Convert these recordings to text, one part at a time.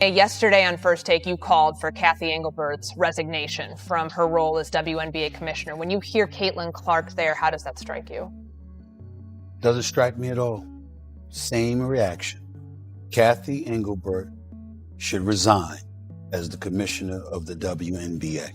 Yesterday on First Take, you called for Kathy Engelbert's resignation from her role as WNBA commissioner. When you hear Caitlin Clark there, how does that strike you? Doesn't strike me at all. Same reaction. Kathy Engelbert should resign as the commissioner of the WNBA.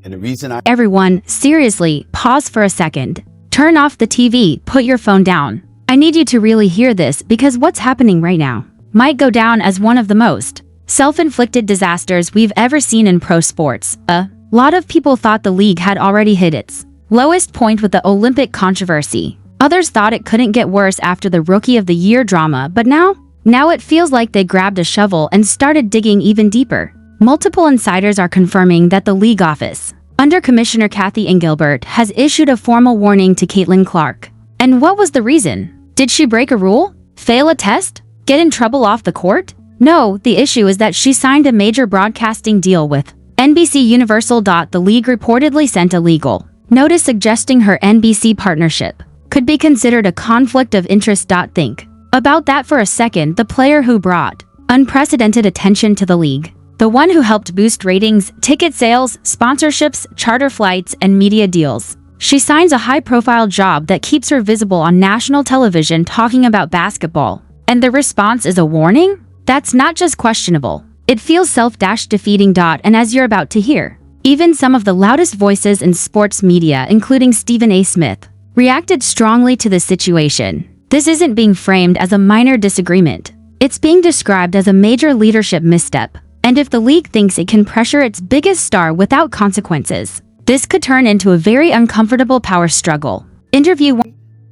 And the reason Everyone, seriously, pause for a second. Turn off the TV, put your phone down. I need you to really hear this because what's happening right now might go down as one of the most self-inflicted disasters we've ever seen in pro sports. A lot of people thought the league had already hit its lowest point with the Olympic controversy. Others thought it couldn't get worse after the Rookie of the Year drama, but now it feels like they grabbed a shovel and started digging even deeper. Multiple insiders are confirming that the league office, under Commissioner Kathy Engelbert, has issued a formal warning to Caitlin Clark. And what was the reason? Did she break a rule? Fail a test? Get in trouble off the court? No, the issue is that she signed a major broadcasting deal with NBC Universal. The league reportedly sent a legal notice suggesting her NBC partnership could be considered a conflict of interest. Think about that for a second. The player who brought unprecedented attention to the league, the one who helped boost ratings, ticket sales, sponsorships, charter flights, and media deals. She signs a high-profile job that keeps her visible on national television talking about basketball. And the response is a warning? That's not just questionable. It feels self-defeating. And as you're about to hear, even some of the loudest voices in sports media, including Stephen A. Smith, reacted strongly to the situation. This isn't being framed as a minor disagreement. It's being described as a major leadership misstep. And if the league thinks it can pressure its biggest star without consequences, this could turn into a very uncomfortable power struggle. Interview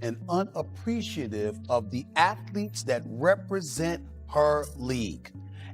and unappreciative of the athletes that represent her league.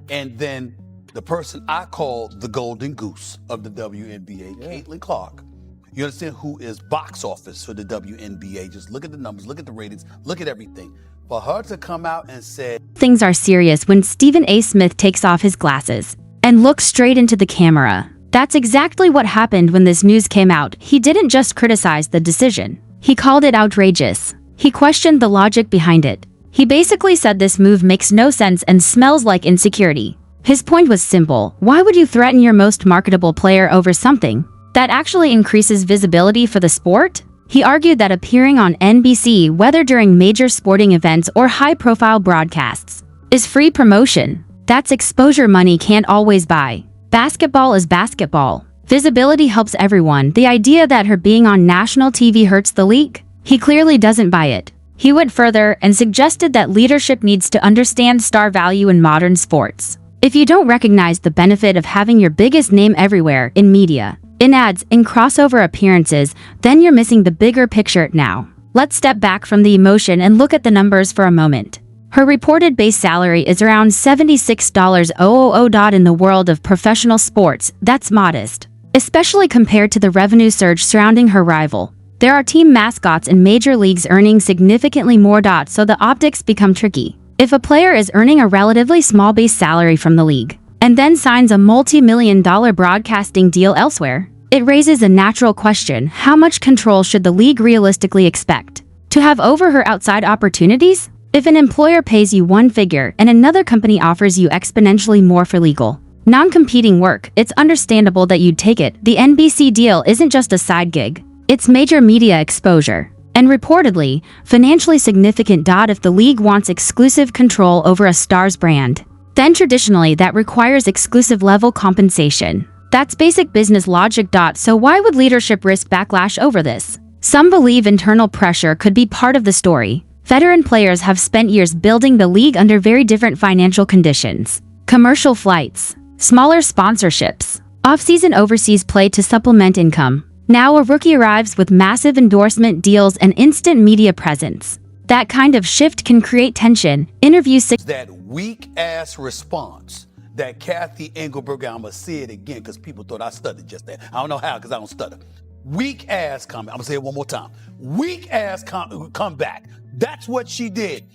And then the person I call the golden goose of the WNBA, Caitlin Clark, you understand, who is box office for the WNBA. Just look at the numbers, look at the ratings, look at everything. For her to come out and say things are serious when Stephen A. Smith takes off his glasses and looks straight into the camera. That's exactly what happened when this news came out. He didn't just criticize the decision. He called it outrageous. He questioned the logic behind it. He basically said this move makes no sense and smells like insecurity. His point was simple. Why would you threaten your most marketable player over something that actually increases visibility for the sport? He argued that appearing on NBC, whether during major sporting events or high-profile broadcasts, is free promotion. That's exposure money can't always buy. Basketball is basketball. Visibility helps everyone. The idea that her being on national TV hurts the league? He clearly doesn't buy it. He went further and suggested that leadership needs to understand star value in modern sports. If you don't recognize the benefit of having your biggest name everywhere, in media, in ads, in crossover appearances, then you're missing the bigger picture. Now, let's step back from the emotion and look at the numbers for a moment. Her reported base salary is around $76,000. In the world of professional sports, that's modest, especially compared to the revenue surge surrounding her rival. There are team mascots in major leagues earning significantly more. So the optics become tricky. If a player is earning a relatively small base salary from the league and then signs a multi-million-dollar broadcasting deal elsewhere, it raises a natural question: how much control should the league realistically expect to have over her outside opportunities? If an employer pays you one figure and another company offers you exponentially more for legal, non-competing work, it's understandable that you'd take it. The NBC deal isn't just a side gig. It's major media exposure, and reportedly, financially significant. If the league wants exclusive control over a star's brand, then traditionally that requires exclusive-level compensation. That's basic business logic. So why would leadership risk backlash over this? Some believe internal pressure could be part of the story. Veteran players have spent years building the league under very different financial conditions. Commercial flights, smaller sponsorships, off-season overseas play to supplement income. Now a rookie arrives with massive endorsement deals and instant media presence. That kind of shift can create tension. Interview 6. That weak-ass response that Kathy Engelbert, I'm going to say it again because people thought I stuttered just there. I don't know how, because I don't stutter. Weak-ass comment. I'm going to say it one more time. Weak-ass comeback. That's what she did.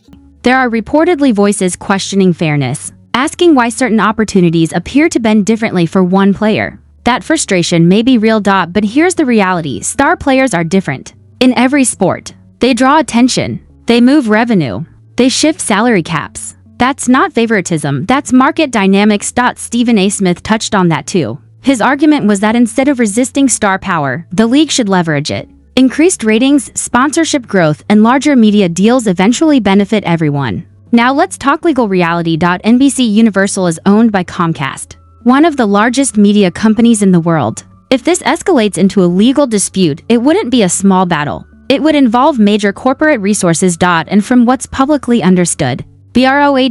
There are reportedly voices questioning fairness, asking why certain opportunities appear to bend differently for one player. That frustration may be real. But here's the reality. Star players are different. In every sport, they draw attention. They move revenue. They shift salary caps. That's not favoritism, that's market dynamics. Stephen A. Smith touched on that too. His argument was that instead of resisting star power, the league should leverage it. Increased ratings, sponsorship growth, and larger media deals eventually benefit everyone. Now let's talk legal reality. NBC Universal is owned by Comcast, one of the largest media companies in the world. If this escalates into a legal dispute, it wouldn't be a small battle. It would involve major corporate resources. And from what's publicly understood, broadcasting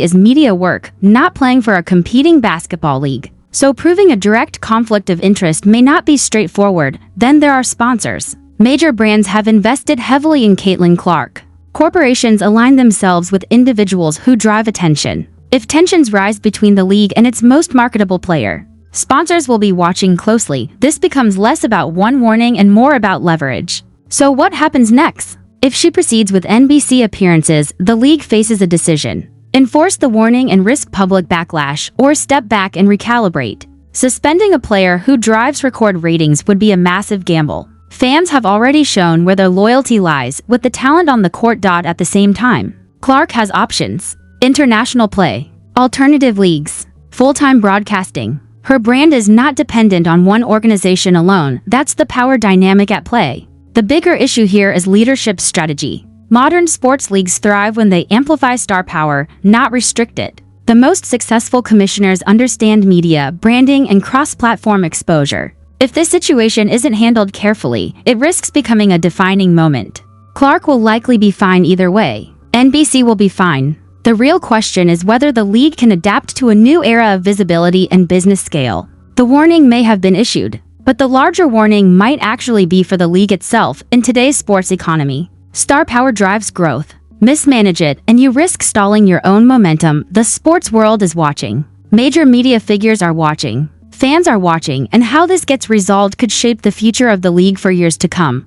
is media work, not playing for a competing basketball league. So proving a direct conflict of interest may not be straightforward. Then there are sponsors. Major brands have invested heavily in Caitlin Clark. Corporations align themselves with individuals who drive attention. If tensions rise between the league and its most marketable player, sponsors will be watching closely. This becomes less about one warning and more about leverage. So what happens next? If she proceeds with NBC appearances, the league faces a decision: enforce the warning and risk public backlash, or step back and recalibrate. Suspending a player who drives record ratings would be a massive gamble. Fans have already shown where their loyalty lies, with the talent on the court. At the same time, Clark has options: international play, alternative leagues, full-time broadcasting. Her brand is not dependent on one organization alone. That's the power dynamic at play. The bigger issue here is leadership strategy. Modern sports leagues thrive when they amplify star power, not restrict it. The most successful commissioners understand media, branding, and cross-platform exposure. If this situation isn't handled carefully, it risks becoming a defining moment. Clark will likely be fine either way. NBC will be fine. The real question is whether the league can adapt to a new era of visibility and business scale. The warning may have been issued, but the larger warning might actually be for the league itself. In today's sports economy, star power drives growth. Mismanage it, and you risk stalling your own momentum. The sports world is watching. Major media figures are watching. Fans are watching, and how this gets resolved could shape the future of the league for years to come.